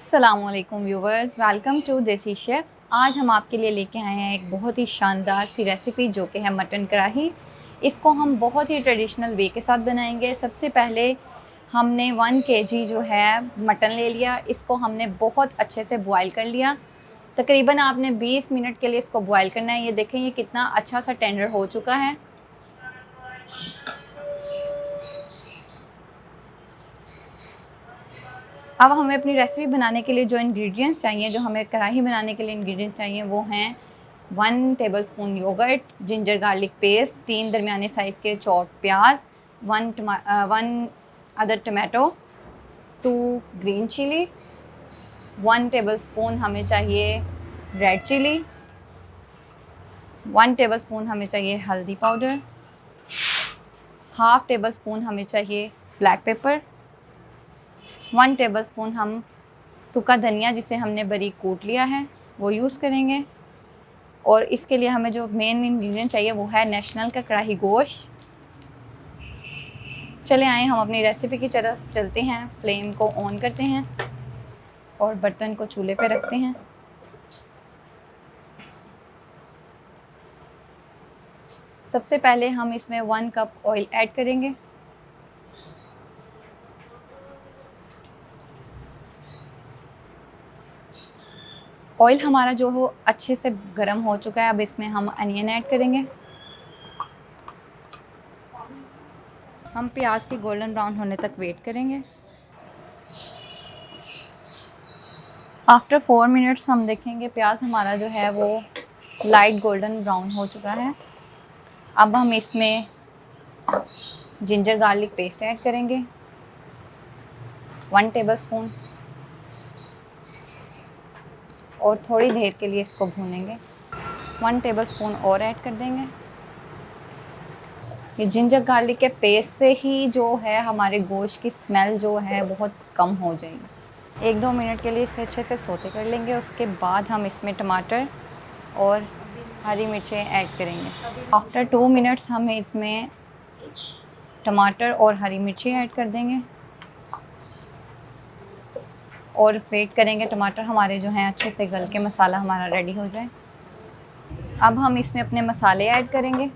अस्सलामुअलैकुम viewers, welcome to देसी chef. आज हम आपके लिए लेके आए हैं एक बहुत ही शानदार सी रेसिपी जो कि है मटन कढ़ाई। इसको हम बहुत ही ट्रेडिशनल वे के साथ बनाएंगे। सबसे पहले हमने 1 केजी जो है मटन ले लिया। इसको हमने बहुत अच्छे से बॉयल कर लिया। तकरीबन आपने 20 मिनट के लिए इसको बॉयल करना है। ये देखें, ये कितना अच्छा सा टेंडर हो चुका है। अब हमें अपनी रेसिपी बनाने के लिए जो इंग्रेडिएंट्स चाहिए, जो हमें कढ़ाई बनाने के लिए इंग्रेडिएंट्स चाहिए, वो हैं 1 tablespoon yoghurt, ginger garlic paste, 3 दरमियाने साइज़ के चॉप्ड प्याज, 1 other tomato, 2 green chilli, 1 tablespoon हमें चाहिए रेड चिली, 1 टेबलस्पून हमें चाहिए हल्दी पाउडर, हाफ़ टेबलस्पून हमें चाहिए ब्लैक पेपर, 1 टेबलस्पून हम सूखा धनिया जिसे हमने बारीक कूट लिया है वो यूज़ करेंगे। और इसके लिए हमें जो मेन इंग्रेडिएंट चाहिए वो है नेशनल का कढ़ाई गोश्त। चले आए हम अपनी रेसिपी की तरफ चलते हैं। फ्लेम को ऑन करते हैं और बर्तन को चूल्हे पे रखते हैं। सबसे पहले हम इसमें 1 कप ऑयल ऐड करेंगे। ऑयल हमारा जो हो अच्छे से गर्म हो चुका है। अब इसमें हम अनियन ऐड करेंगे। हम प्याज की गोल्डन ब्राउन होने तक वेट करेंगे। आफ्टर 4 मिनट्स हम देखेंगे प्याज हमारा जो है वो लाइट गोल्डन ब्राउन हो चुका है। अब हम इसमें जिंजर गार्लिक पेस्ट ऐड करेंगे, 1 टेबलस्पून, और थोड़ी देर के लिए इसको भूनेंगे। 1 टेबलस्पून और ऐड कर देंगे। ये जिंजर गार्लिक के पेस्ट से ही जो है हमारे गोश्त की स्मेल जो है बहुत कम हो जाएगी। 1-2 मिनट के लिए इसे अच्छे से सौते कर लेंगे। उसके बाद हम इसमें टमाटर और हरी मिर्चें ऐड करेंगे। आफ्टर 2 मिनट्स हम इसमें टमाटर और हरी मिर्ची ऐड कर देंगे और वेट करेंगे टमाटर हमारे जो हैं अच्छे से गल के मसाला हमारा रेडी हो जाए। अब हम इसमें अपने मसाले ऐड करेंगे।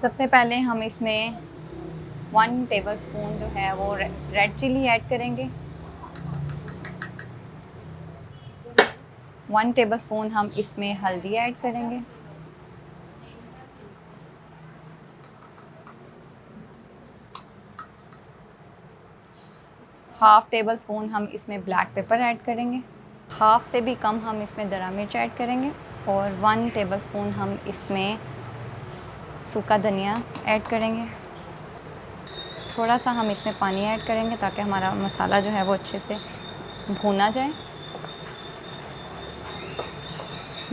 सबसे पहले हम इसमें 1 टेबलस्पून जो है वो रेड चिली ऐड करेंगे। 1 टेबलस्पून हम इसमें हल्दी ऐड करेंगे। हाफ़ टेबलस्पून हम इसमें ब्लैक पेपर ऐड करेंगे। हाफ़ से भी कम हम इसमें दरा मिर्च ऐड करेंगे। और 1 टेबलस्पून हम इसमें सूखा धनिया ऐड करेंगे। थोड़ा सा हम इसमें पानी ऐड करेंगे ताकि हमारा मसाला जो है वो अच्छे से भुना जाए।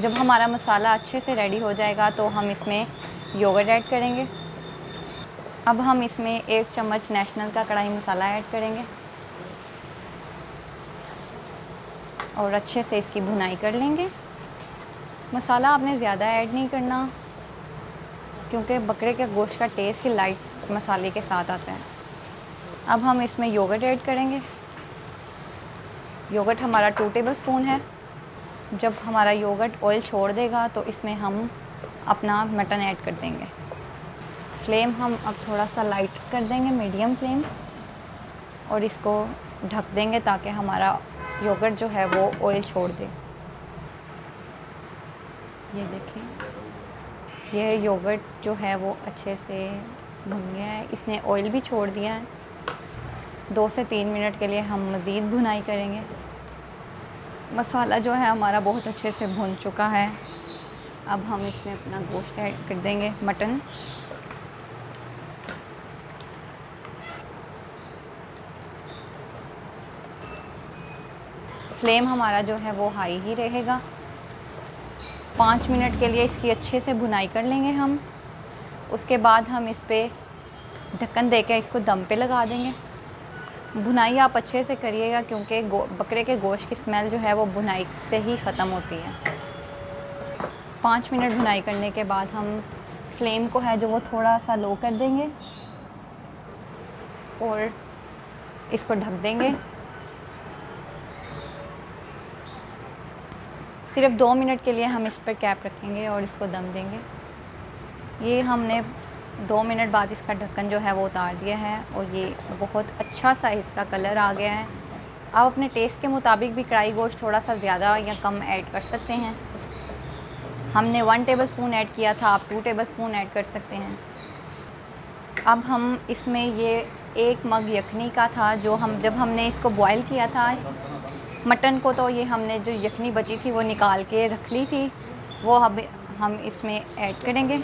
जब हमारा मसाला अच्छे से रेडी हो जाएगा तो हम इसमें योगर्ट ऐड करेंगे। अब हम इसमें 1 चम्मच नेशनल का कढ़ाई मसाला ऐड करेंगे और अच्छे से इसकी भुनाई कर लेंगे। मसाला आपने ज़्यादा ऐड नहीं करना क्योंकि बकरे के गोश्त का टेस्ट ही लाइट मसाले के साथ आता है। अब हम इसमें योगर्ट ऐड करेंगे। योगर्ट हमारा 2 टेबलस्पून है। जब हमारा योगर्ट ऑयल छोड़ देगा तो इसमें हम अपना मटन ऐड कर देंगे। फ्लेम हम अब थोड़ा सा लाइट कर देंगे, मीडियम फ्लेम, और इसको ढक देंगे ताकि हमारा योगर्ट जो है वो ऑयल छोड़ दे। ये देखिए, यह योगर्ट जो है वो अच्छे से भुन गया है, इसने ऑयल भी छोड़ दिया है। 2 से 3 मिनट के लिए हम मज़ीद भुनाई करेंगे। मसाला जो है हमारा बहुत अच्छे से भुन चुका है। अब हम इसमें अपना गोश्त ऐड कर देंगे, मटन। फ्लेम हमारा जो है वो हाई ही रहेगा। 5 मिनट के लिए इसकी अच्छे से भुनाई कर लेंगे हम। उसके बाद हम इस पर ढक्कन देके इसको दम पे लगा देंगे। भुनाई आप अच्छे से करिएगा क्योंकि बकरे के गोश्त की स्मेल जो है वो भुनाई से ही ख़त्म होती है। 5 मिनट भुनाई करने के बाद हम फ्लेम को है जो वो थोड़ा सा लो कर देंगे और इसको ढक देंगे। सिर्फ 2 मिनट के लिए हम इस पर कैप रखेंगे और इसको दम देंगे। ये हमने 2 मिनट बाद इसका ढक्कन जो है वो उतार दिया है और ये बहुत अच्छा सा इसका कलर आ गया है। आप अपने टेस्ट के मुताबिक भी कढ़ाई गोश्त थोड़ा सा ज़्यादा या कम ऐड कर सकते हैं। हमने 1 टेबलस्पून ऐड किया था, आप 2 टेबलस्पून ऐड कर सकते हैं। अब हम इसमें ये 1 मग यखनी का था जो जब हमने इसको बॉयल किया था मटन को, तो ये हमने जो यखनी बची थी वो निकाल के रख ली थी, वो अब हम इसमें ऐड करेंगे।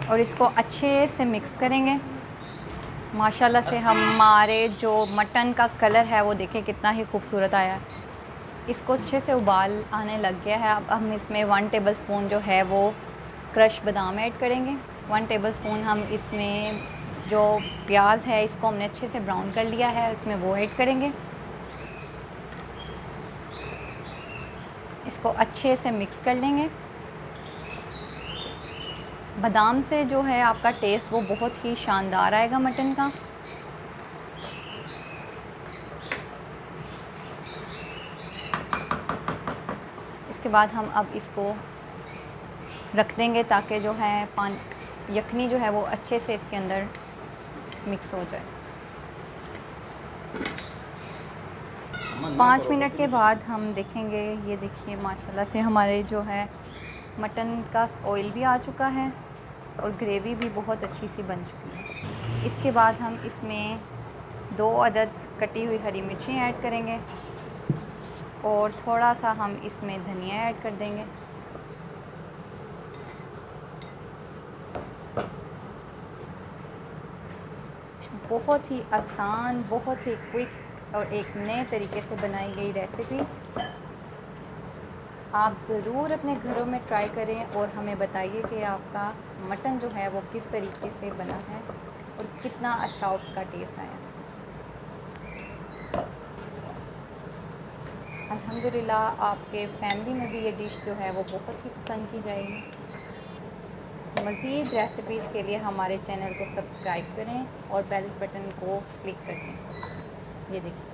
और इसको अच्छे से मिक्स करेंगे। माशाल्लाह से हमारे जो मटन का कलर है वो देखिए कितना ही खूबसूरत आया है। इसको अच्छे से उबाल आने लग गया है। अब हम इसमें 1 टेबलस्पून जो है वो क्रश बादाम ऐड करेंगे। 1 टेबलस्पून हम इसमें जो प्याज है इसको हमने अच्छे से ब्राउन कर लिया है, इसमें वो ऐड करेंगे। इसको अच्छे से मिक्स कर लेंगे। बादाम से जो है आपका टेस्ट वो बहुत ही शानदार आएगा मटन का। इसके बाद हम अब इसको रख देंगे ताकि जो है यखनी जो है वो अच्छे से इसके अंदर मिक्स हो जाए। 5 मिनट के बाद हम देखेंगे, ये देखिए माशाल्लाह से हमारे जो है मटन का ऑयल भी आ चुका है और ग्रेवी भी बहुत अच्छी सी बन चुकी है। इसके बाद हम इसमें 2 अदद कटी हुई हरी मिर्ची ऐड करेंगे और थोड़ा सा हम इसमें धनिया ऐड कर देंगे। बहुत ही आसान, बहुत ही क्विक और एक नए तरीके से बनाई गई रेसिपी आप ज़रूर अपने घरों में ट्राई करें और हमें बताइए कि आपका मटन जो है वो किस तरीके से बना है और कितना अच्छा उसका टेस्ट आया। अल्हम्दुलिल्लाह आपके फैमिली में भी ये डिश जो है वो बहुत ही पसंद की जाएगी। मज़ीद रेसिपीज़ के लिए हमारे चैनल को सब्सक्राइब करें और बेल बटन को क्लिक करें। ये देखिए।